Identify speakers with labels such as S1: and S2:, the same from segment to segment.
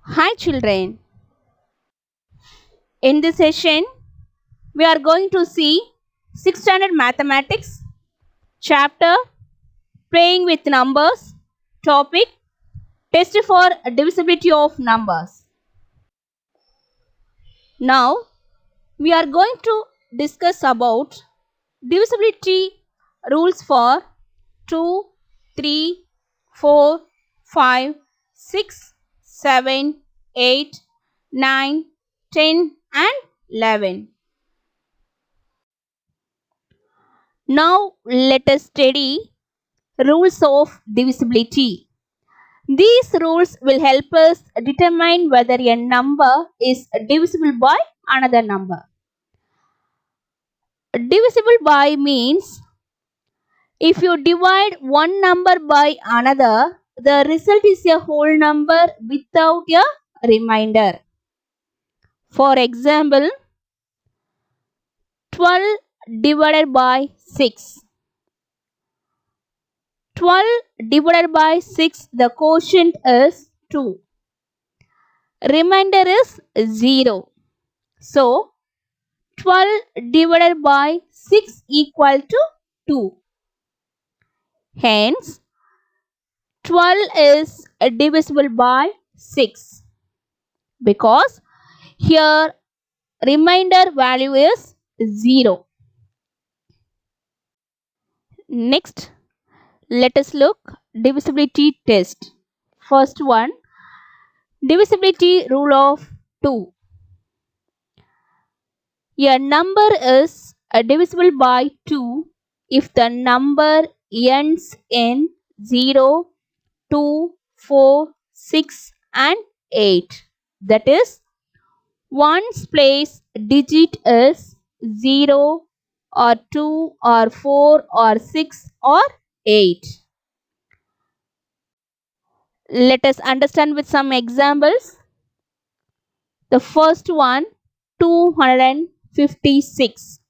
S1: Hi children, in this session we are going to see 6th standard mathematics chapter playing with numbers topic test for divisibility of numbers. Now we are going to discuss about divisibility rules for 2, 3, 4, 5, 6, 7, 8, 9, 10 and 11. Now let us study rules of divisibility. These rules will help us determine whether a number is divisible by another number. Divisible by means if you divide one number by another, the result is a whole number without a remainder. For example, 12 divided by 6. 12 divided by 6, the quotient is 2. Remainder is 0. So, 12 divided by 6 equal to 2. Hence, 12 is divisible by 6 because here remainder value is 0. Next, let us look divisibility test. First one, divisibility rule of 2. A number is divisible by 2 if the number ends in 0, 2, 4, 6 and 8. That is, one's place digit is 0 or 2 or 4 or 6 or 8. Let us understand with some examples. The first one, 256.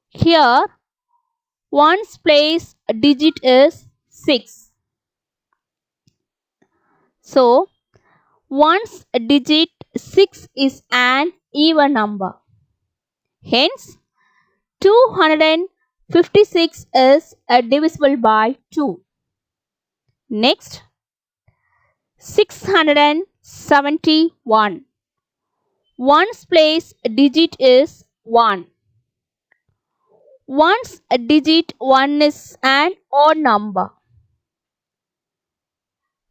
S1: Here, one's place digit is 6. So, one's digit 6 is an even number. Hence, 256 is divisible by 2. Next, 671. One's place digit is 1. One's digit 1 is an odd number.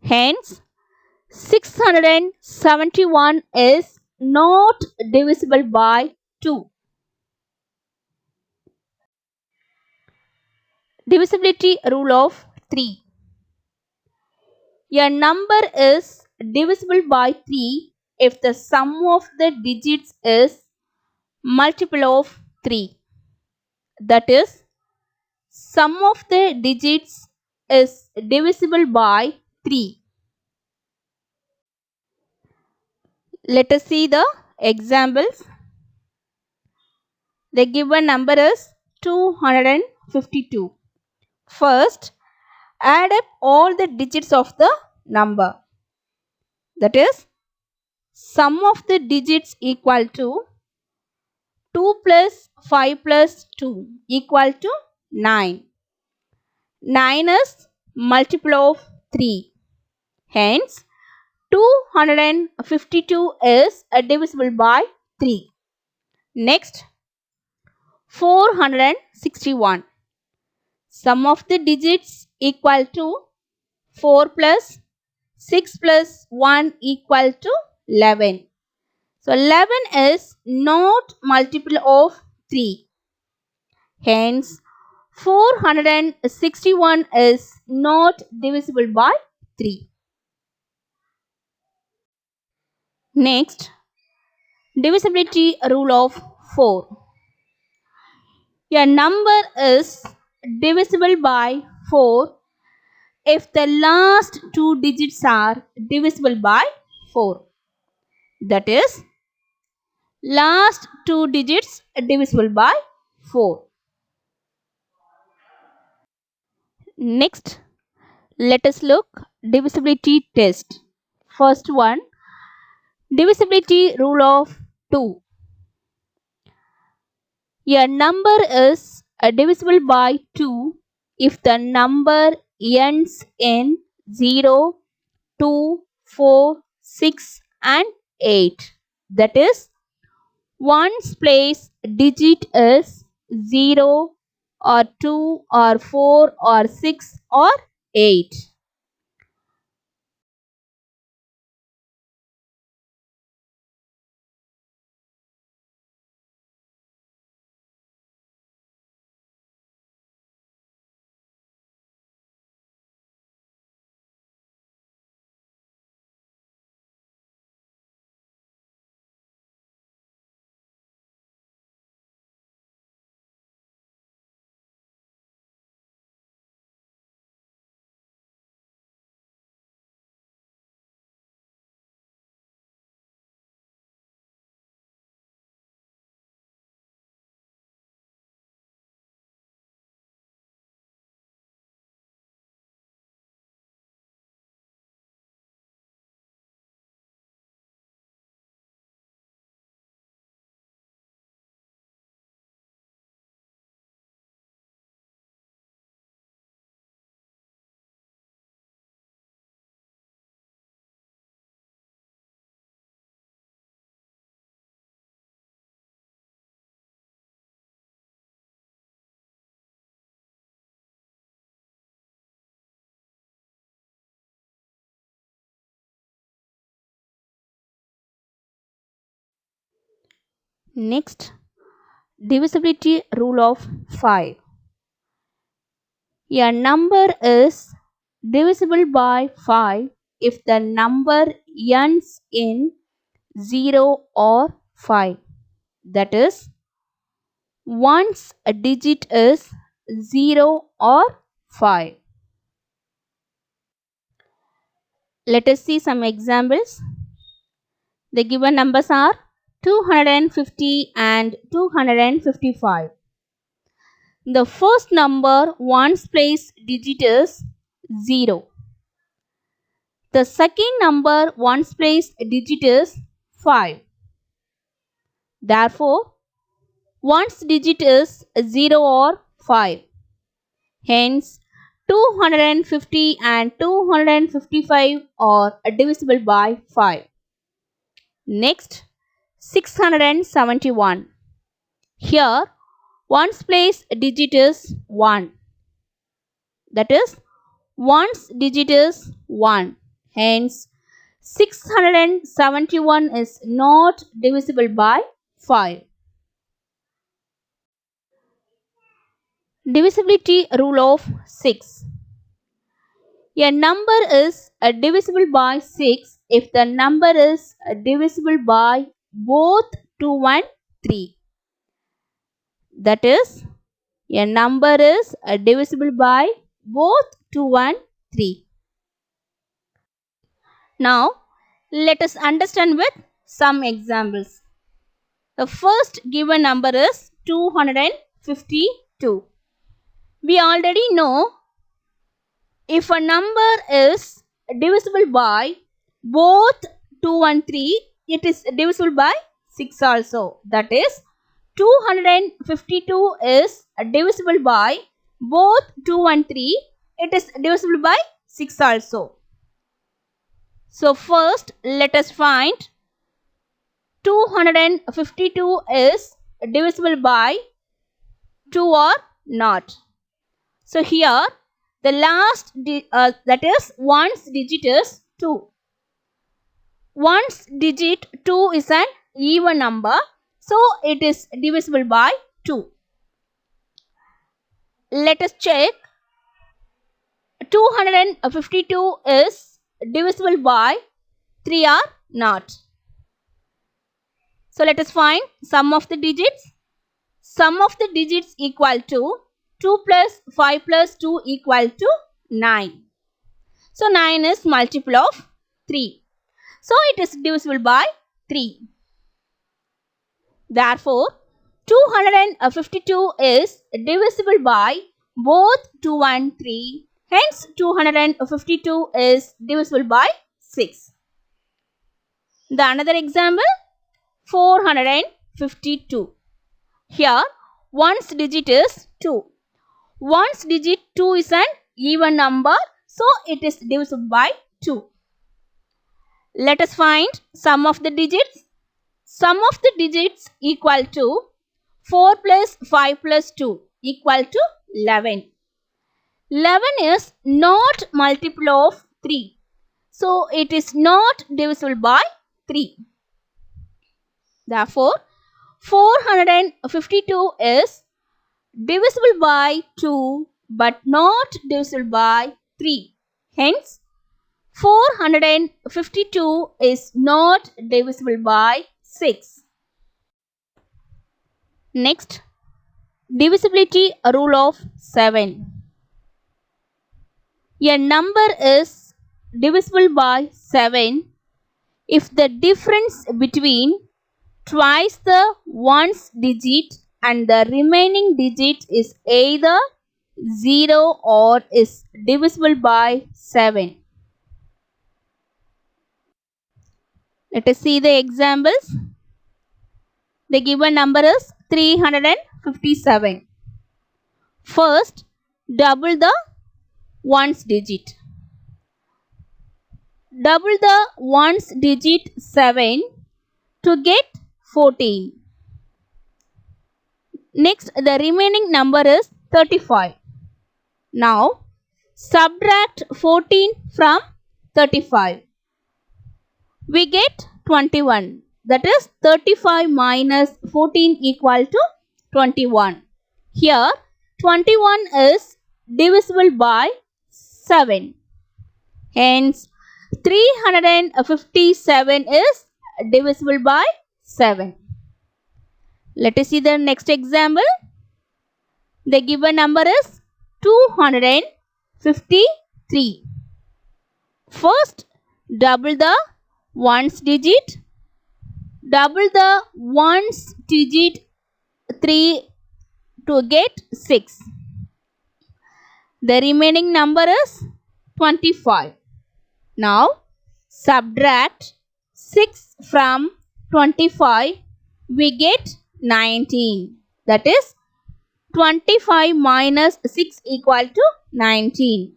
S1: Hence, 671 is not divisible by 2. Divisibility rule of 3. A number is divisible by 3 if the sum of the digits is multiple of 3. That is, sum of the digits is divisible by 3. Let us see the examples. The given number is 252. First, add up all the digits of the number. That is, sum of the digits equal to 2 plus 5 plus 2 equal to 9. 9 is multiple of 3. Hence, 252 is divisible by 3. Next, 461. Sum of the digits equal to 4 plus 6 plus 1 equal to 11. So 11 is not multiple of 3. Hence 461 is not divisible by 3. Next, divisibility rule of 4. A number is divisible by 4 if the last two digits are divisible by 4. That is, last two digits divisible by 4. Next, let us look divisibility test. First one, Divisibility rule of 2. A number is divisible by 2 if the number ends in 0, 2, 4, 6 and 8. That is, ones place digit is 0 or 2 or 4 or 6 or 8. Next, divisibility rule of 5. A number is divisible by 5 if the number ends in 0 or 5. That is, once a digit is 0 or 5. Let us see some examples. The given numbers are 250 and 255. The first number ones place digit is 0. The second number ones place digit is 5. Therefore, ones digit is 0 or 5. Hence, 250 and 255 are divisible by 5. Next, 671. Here, ones place digit is 1. That is, ones digit is 1. Hence, 671 is not divisible by 5. Divisibility rule of 6. A number is divisible by 6 if the number is divisible by both 2 and 3. That is, a number is divisible by both 2 and 3. Now, let us understand with some examples. The first given number is 252. We already know if a number is divisible by both 2 and 3, it is divisible by 6 also. That is, 252 is divisible by both 2 and 3, it is divisible by 6 also. So, first let us find 252 is divisible by 2 or not. So, here the last that is ones digit is 2. Ones digit 2 is an even number, so it is divisible by 2. Let us check 252 is divisible by 3 or not. So let us find sum of the digits. Sum of the digits equal to 2 plus 5 plus 2 equal to 9. So 9 is multiple of 3. So it is divisible by 3. Therefore, 252 is divisible by both 2 and 3. Hence, 252 is divisible by 6. The another example 452. Here one's digit is 2. One's digit 2 is an even number, so it is divisible by 2. Let us find sum of the digits. Sum of the digits equal to 4 plus 5 plus 2 equal to 11. 11 is not multiple of 3. So it is not divisible by 3. Therefore, 452 is divisible by 2 but not divisible by 3. Hence, 452 is not divisible by 6. Next, divisibility rule of 7. A number is divisible by 7 if the difference between twice the ones digit and the remaining digit is either 0 or is divisible by 7. Let us see the examples. The given number is 357. First, double the ones digit. Double the ones digit 7 to get 14. Next, the remaining number is 35. Now, subtract 14 from 35. We get 21. That is 35 minus 14 equal to 21. Here, 21 is divisible by 7. Hence, 357 is divisible by 7. Let us see the next example. The given number is 253. First, double the ones digit. Double the ones digit 3 to get 6. The remaining number is 25. Now, subtract 6 from 25. We get 19. That is 25 minus 6 equal to 19.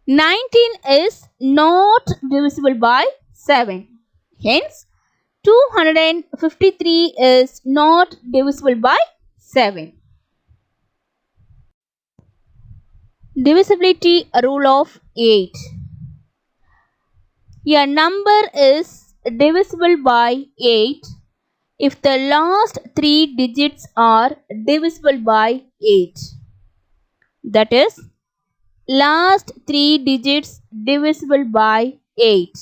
S1: 19 is not divisible by 7. Hence, 253 is not divisible by 7. Divisibility rule of 8. A number is divisible by 8 if the last 3 digits are divisible by 8. That is, last 3 digits divisible by 8.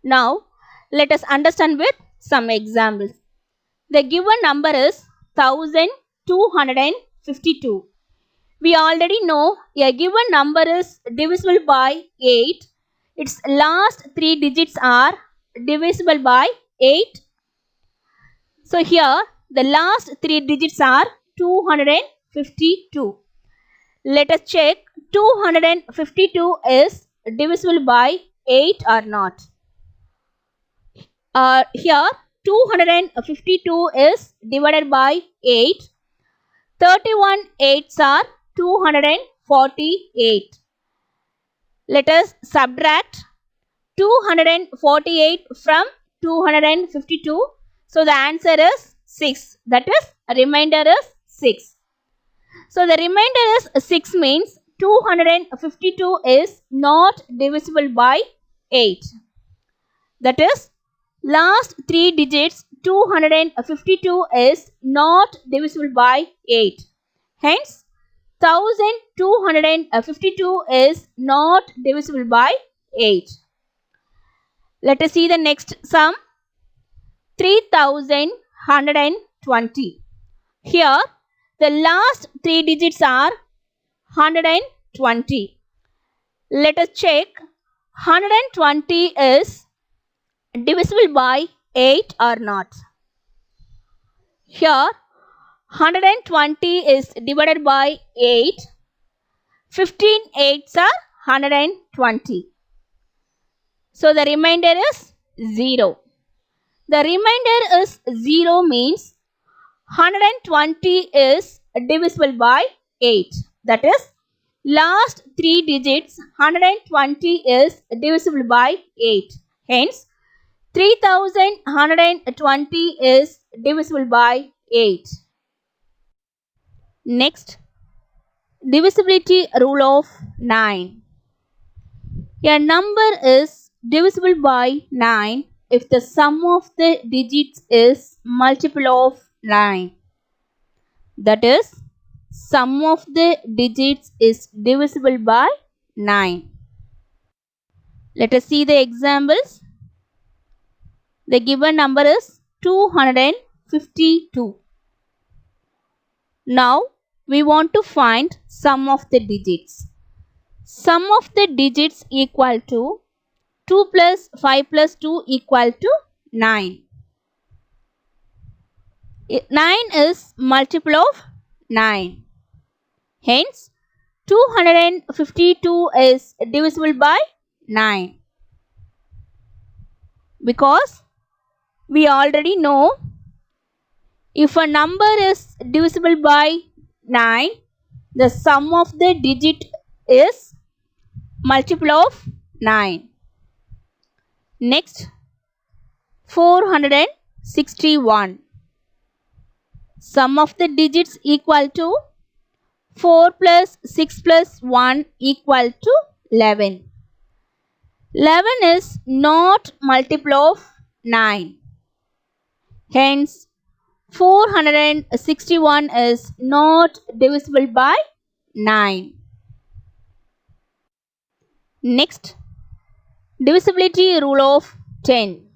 S1: Now, let us understand with some examples. The given number is 1252. We already know a given number is divisible by 8. Its last 3 digits are divisible by 8. So here the last 3 digits are 252. Let us check 252 is divisible by 8 or not. Here 252 is divided by 8. 31 8s are 248. Let us subtract 248 from 252. So the answer is 6. That is, remainder is 6. So the remainder is 6 means 252 is not divisible by 8. That is, last 3 digits 252 is not divisible by 8. Hence, 1252 is not divisible by 8. Let us see the next sum. 3120. Here, the last 3 digits are 120. Let us check 120 is divisible by 8 or not. Here 120 is divided by 8. 15 8s are 120. So the remainder is 0. The remainder is 0 means 120 is divisible by 8. That is, last 3 digits 120 is divisible by 8. Hence, 3120 is divisible by 8. Next, divisibility rule of 9. A number is divisible by 9 if the sum of the digits is multiple of 9. That is, sum of the digits is divisible by 9. Let us see the examples. The given number is 252. Now, we want to find sum of the digits. Sum of the digits equal to 2 plus 5 plus 2 equal to 9. 9 is multiple of 9. Hence, 252 is divisible by 9. Because we already know if a number is divisible by 9, the sum of the digit is multiple of 9. Next, 461. Sum of the digits equal to 4 plus 6 plus 1 equal to 11. 11 is not multiple of 9. Hence, 461 is not divisible by 9. Next, divisibility rule of 10.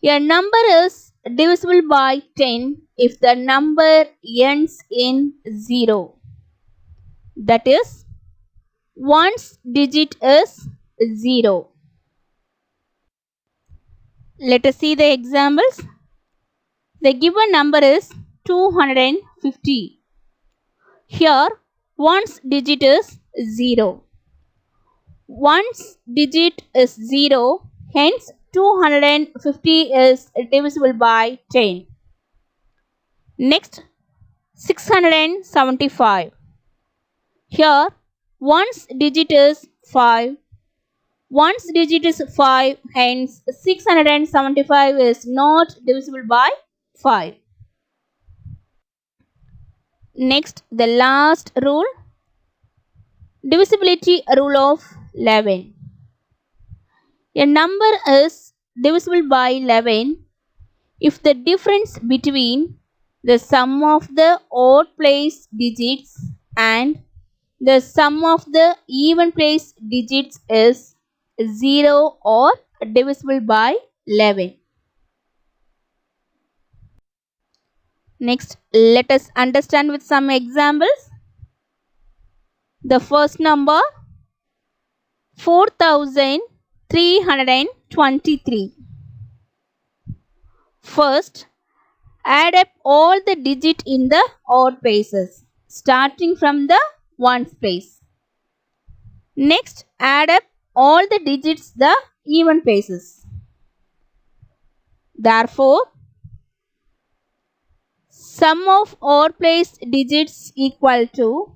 S1: A number is divisible by 10 if the number ends in 0. That is, one's digit is 0. Let us see the examples. The given number is 250. Here, one's digit is 0. One's digit is 0, hence 250 is divisible by 10. Next, 675. Here, one's digit is 5. One's digit is 5, hence 675 is not divisible by 5. Next, the last rule, divisibility rule of 11. A number is divisible by 11 if the difference between the sum of the odd place digits and the sum of the even place digits is 0 or divisible by 11. Next, let us understand with some examples. The first number, 4323. First, add up all the digits in the odd places, starting from the ones place. Next, add up all the digits the even places. Therefore, sum of odd place digits equal to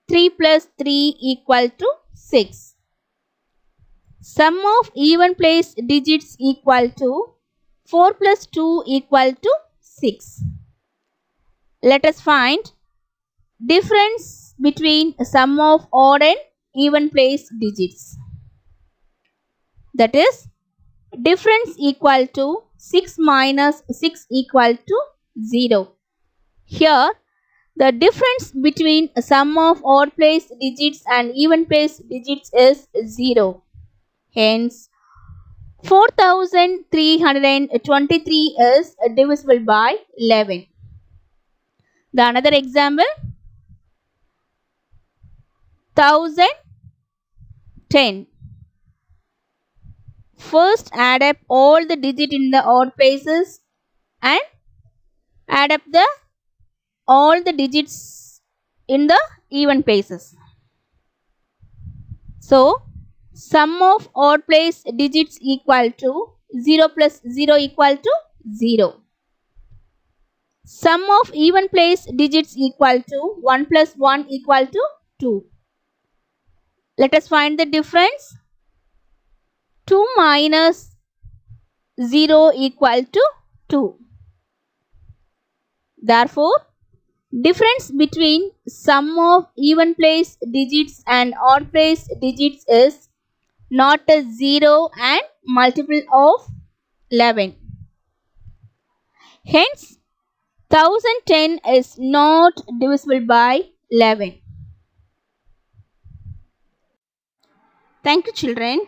S1: 3 plus 3 equal to 6. Sum of even place digits equal to 4 plus 2 equal to 6. Let us find difference between sum of odd and even place digits. That is, difference equal to 6 minus 6 equal to 0. Here, the difference between sum of odd place digits and even place digits is 0. Hence, 4323 is divisible by 11. The another example, 1010. First, add up all the digits in the odd places and add up all the digits in the even places. So, Sum of odd place digits equal to 0 plus 0 equal to 0. Sum of even place digits equal to 1 plus 1 equal to 2. Let us find the difference. 2 minus 0 equal to 2. Therefore, difference between sum of even place digits and odd place digits is not a 0 and multiple of 11. Hence, 1010 is not divisible by 11. Thank you, children.